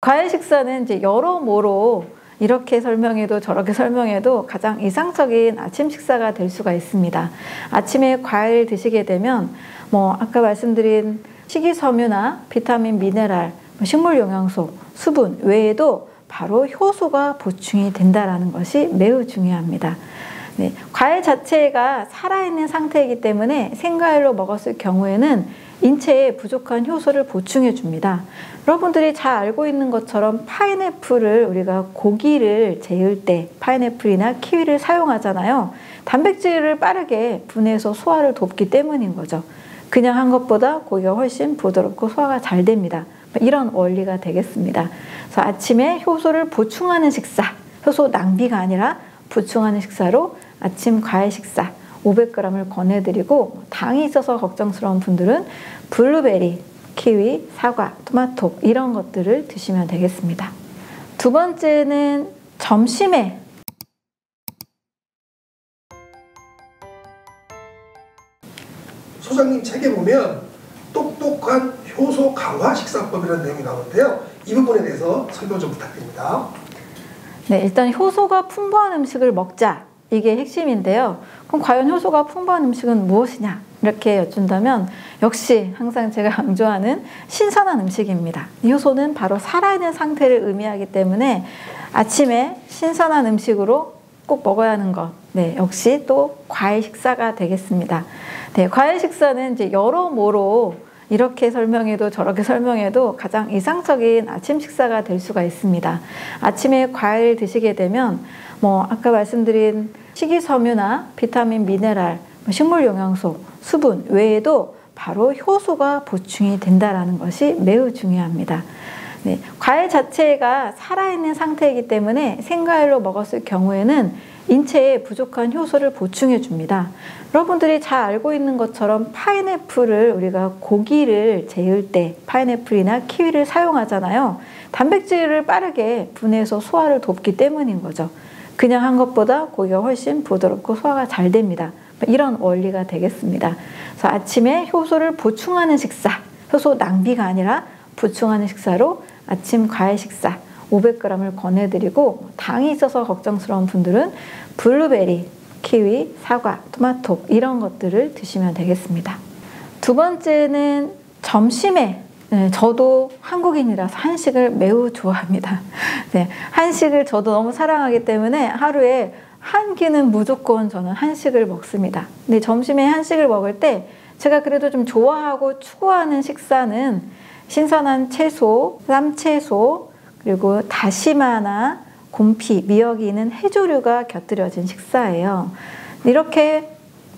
과일 식사는 이제 여러모로 이렇게 설명해도 저렇게 설명해도 가장 이상적인 아침 식사가 될 수가 있습니다. 아침에 과일 드시게 되면 아까 말씀드린 식이섬유나 비타민, 미네랄, 식물 영양소, 수분 외에도 바로 효소가 보충이 된다는 것이 매우 중요합니다. 네, 과일 자체가 살아있는 상태이기 때문에 생과일로 먹었을 경우에는 인체에 부족한 효소를 보충해 줍니다. 여러분들이 잘 알고 있는 것처럼 파인애플을 우리가 고기를 재울 때 파인애플이나 키위를 사용하잖아요. 단백질을 빠르게 분해해서 소화를 돕기 때문인 거죠. 그냥 한 것보다 고기가 훨씬 부드럽고 소화가 잘 됩니다. 이런 원리가 되겠습니다. 그래서 아침에 효소를 보충하는 식사, 효소 낭비가 아니라 보충하는 식사로 아침 과일 식사 500g을 권해드리고, 당이 있어서 걱정스러운 분들은 블루베리, 키위, 사과, 토마토 이런 것들을 드시면 되겠습니다. 두 번째는 점심에 소장님 책에 보면 똑똑한 효소 강화 식사법이라는 내용이 나오는데요. 이 부분에 대해서 설명 좀 부탁드립니다. 네, 일단 효소가 풍부한 음식을 먹자. 이게 핵심인데요. 그럼 과연 효소가 풍부한 음식은 무엇이냐? 이렇게 여쭌다면 역시 항상 제가 강조하는 신선한 음식입니다. 효소는 바로 살아있는 상태를 의미하기 때문에 아침에 신선한 음식으로 꼭 먹어야 하는 것. 네, 역시 또 과일 식사가 되겠습니다. 네, 과일 식사는 이제 여러모로 이렇게 설명해도 저렇게 설명해도 가장 이상적인 아침 식사가 될 수가 있습니다. 아침에 과일 드시게 되면 아까 말씀드린 식이섬유나 비타민, 미네랄, 식물 영양소, 수분 외에도 바로 효소가 보충이 된다는 것이 매우 중요합니다. 네, 과일 자체가 살아있는 상태이기 때문에 생과일로 먹었을 경우에는 인체에 부족한 효소를 보충해 줍니다. 여러분들이 잘 알고 있는 것처럼 파인애플을 우리가 고기를 재울 때 파인애플이나 키위를 사용하잖아요. 단백질을 빠르게 분해해서 소화를 돕기 때문인 거죠. 그냥 한 것보다 고기가 훨씬 부드럽고 소화가 잘 됩니다. 이런 원리가 되겠습니다. 그래서 아침에 효소를 보충하는 식사, 효소 낭비가 아니라 보충하는 식사로 아침 과일 식사 500g을 권해드리고, 당이 있어서 걱정스러운 분들은 블루베리, 키위, 사과, 토마토 이런 것들을 드시면 되겠습니다. 두 번째는 점심에 저도 한국인이라서 한식을 매우 좋아합니다. 네, 한식을 저도 너무 사랑하기 때문에 하루에 한 끼는 무조건 저는 한식을 먹습니다. 근데 점심에 한식을 먹을 때 제가 그래도 좀 좋아하고 추구하는 식사는 신선한 채소, 쌈채소, 그리고 다시마나 곰피, 미역이 있는 해조류가 곁들여진 식사예요. 이렇게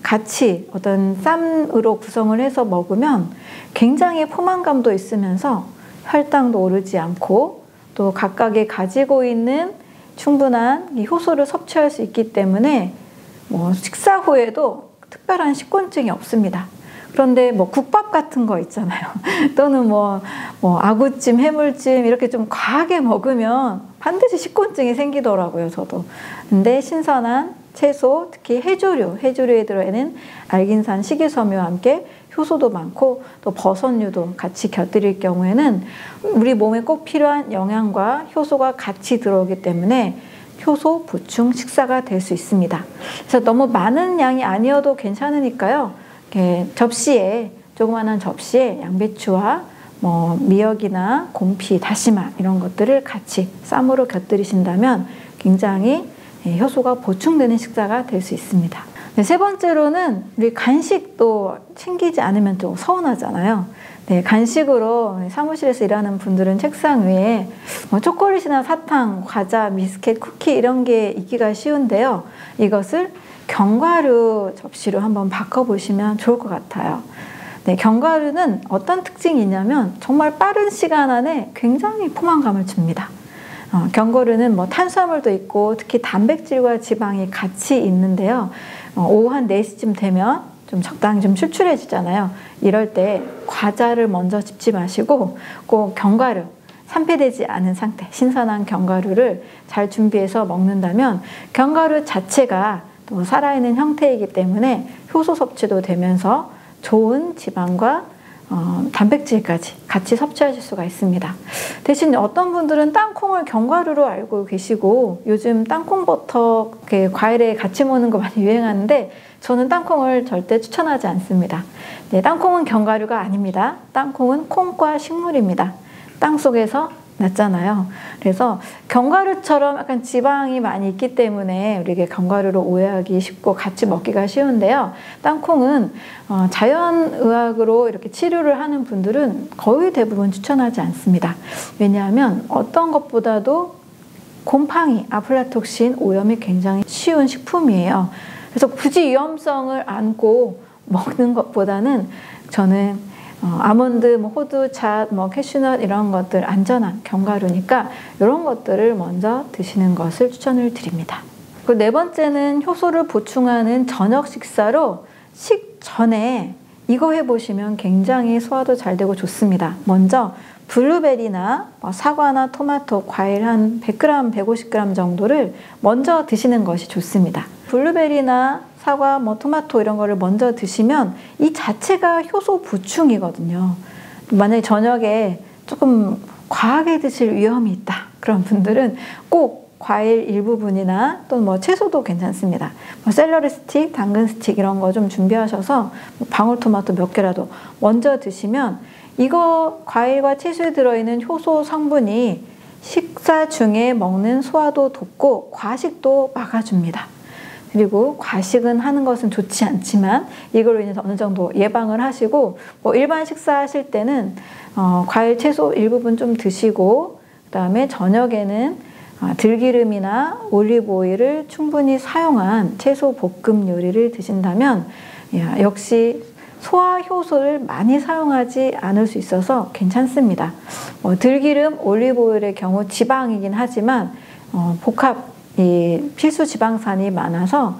같이 어떤 쌈으로 구성을 해서 먹으면 굉장히 포만감도 있으면서 혈당도 오르지 않고 또 각각이 가지고 있는 충분한 이 효소를 섭취할 수 있기 때문에 식사 후에도 특별한 식곤증이 없습니다. 그런데 국밥 같은 거 있잖아요. 또는 아구찜, 해물찜 이렇게 좀 과하게 먹으면 반드시 식곤증이 생기더라고요, 저도. 근데 신선한 채소, 특히 해조류에 들어있는 알긴산, 식이섬유와 함께 효소도 많고 또 버섯류도 같이 곁들일 경우에는 우리 몸에 꼭 필요한 영양과 효소가 같이 들어오기 때문에 효소 보충 식사가 될 수 있습니다. 그래서 너무 많은 양이 아니어도 괜찮으니까요. 이렇게 조그마한 접시에 양배추와 미역이나 곰피, 다시마 이런 것들을 같이 쌈으로 곁들이신다면 굉장히 효소가 보충되는 식사가 될 수 있습니다. 네, 세 번째로는 우리 간식도 챙기지 않으면 좀 서운하잖아요. 네, 간식으로 사무실에서 일하는 분들은 책상 위에 초콜릿이나 사탕, 과자, 비스켓, 쿠키 이런 게 있기가 쉬운데요. 이것을 견과류 접시로 한번 바꿔보시면 좋을 것 같아요. 네, 견과류는 어떤 특징이 있냐면 정말 빠른 시간 안에 굉장히 포만감을 줍니다. 견과류는 탄수화물도 있고 특히 단백질과 지방이 같이 있는데요. 오후 한 4시쯤 되면 좀 적당히 좀 출출해지잖아요. 이럴 때 과자를 먼저 짚지 마시고 꼭 견과류, 산패되지 않은 상태, 신선한 견과류를 잘 준비해서 먹는다면 견과류 자체가 또 살아있는 형태이기 때문에 효소 섭취도 되면서 좋은 지방과 단백질까지 같이 섭취하실 수가 있습니다. 대신 어떤 분들은 땅콩을 견과류로 알고 계시고 요즘 땅콩 버터 과일에 같이 먹는 거 많이 유행하는데 저는 땅콩을 절대 추천하지 않습니다. 네, 땅콩은 견과류가 아닙니다. 땅콩은 콩과 식물입니다. 땅 속에서 났잖아요. 그래서 견과류처럼 약간 지방이 많이 있기 때문에 우리에게 견과류로 오해하기 쉽고 같이 먹기가 쉬운데요. 땅콩은 자연의학으로 이렇게 치료를 하는 분들은 거의 대부분 추천하지 않습니다. 왜냐하면 어떤 것보다도 곰팡이, 아플라톡신, 오염이 굉장히 쉬운 식품이에요. 그래서 굳이 위험성을 안고 먹는 것보다는 저는 아몬드, 호두잣, 캐슈넛 이런 것들 안전한 견과류니까 이런 것들을 먼저 드시는 것을 추천을 드립니다. 그리고 네 번째는 효소를 보충하는 저녁 식사로 식전에 이거 해보시면 굉장히 소화도 잘 되고 좋습니다. 먼저 블루베리나 사과나 토마토, 과일 한 100g, 150g 정도를 먼저 드시는 것이 좋습니다. 블루베리나 사과, 토마토 이런 거를 먼저 드시면 이 자체가 효소 보충이거든요. 만약에 저녁에 조금 과하게 드실 위험이 있다. 그런 분들은 꼭 과일 일부분이나 또는 채소도 괜찮습니다. 샐러리 스틱, 당근 스틱 이런 거 좀 준비하셔서 방울토마토 몇 개라도 먼저 드시면 이거 과일과 채소에 들어있는 효소 성분이 식사 중에 먹는 소화도 돕고 과식도 막아줍니다. 그리고 과식은 하는 것은 좋지 않지만 이걸로 인해서 어느 정도 예방을 하시고 일반 식사하실 때는 과일, 채소 일부분 좀 드시고 그다음에 저녁에는 들기름이나 올리브 오일을 충분히 사용한 채소 볶음 요리를 드신다면 역시 소화 효소를 많이 사용하지 않을 수 있어서 괜찮습니다. 들기름, 올리브 오일의 경우 지방이긴 하지만 복합 필수 지방산이 많아서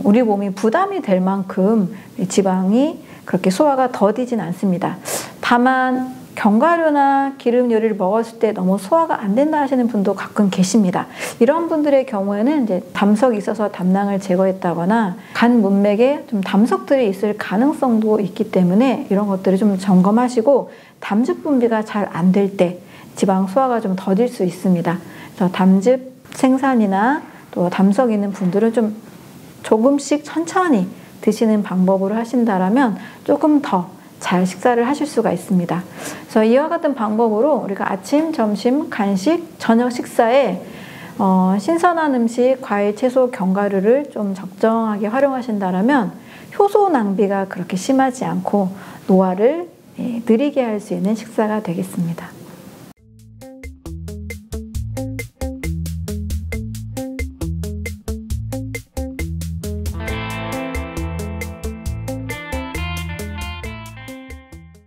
우리 몸이 부담이 될 만큼 지방이 그렇게 소화가 더디진 않습니다. 다만 견과류나 기름 요리를 먹었을 때 너무 소화가 안 된다 하시는 분도 가끔 계십니다. 이런 분들의 경우에는 이제 담석이 있어서 담낭을 제거했다거나 간 문맥에 좀 담석들이 있을 가능성도 있기 때문에 이런 것들을 좀 점검하시고 담즙 분비가 잘 안 될 때 지방 소화가 좀 더딜 수 있습니다. 그래서 담즙 생산이나 또 담석 있는 분들은 좀 조금씩 천천히 드시는 방법으로 하신다면 조금 더 잘 식사를 하실 수가 있습니다. 그래서 이와 같은 방법으로 우리가 아침, 점심, 간식, 저녁 식사에 신선한 음식, 과일, 채소, 견과류를 좀 적정하게 활용하신다면 효소 낭비가 그렇게 심하지 않고 노화를 느리게 할 수 있는 식사가 되겠습니다.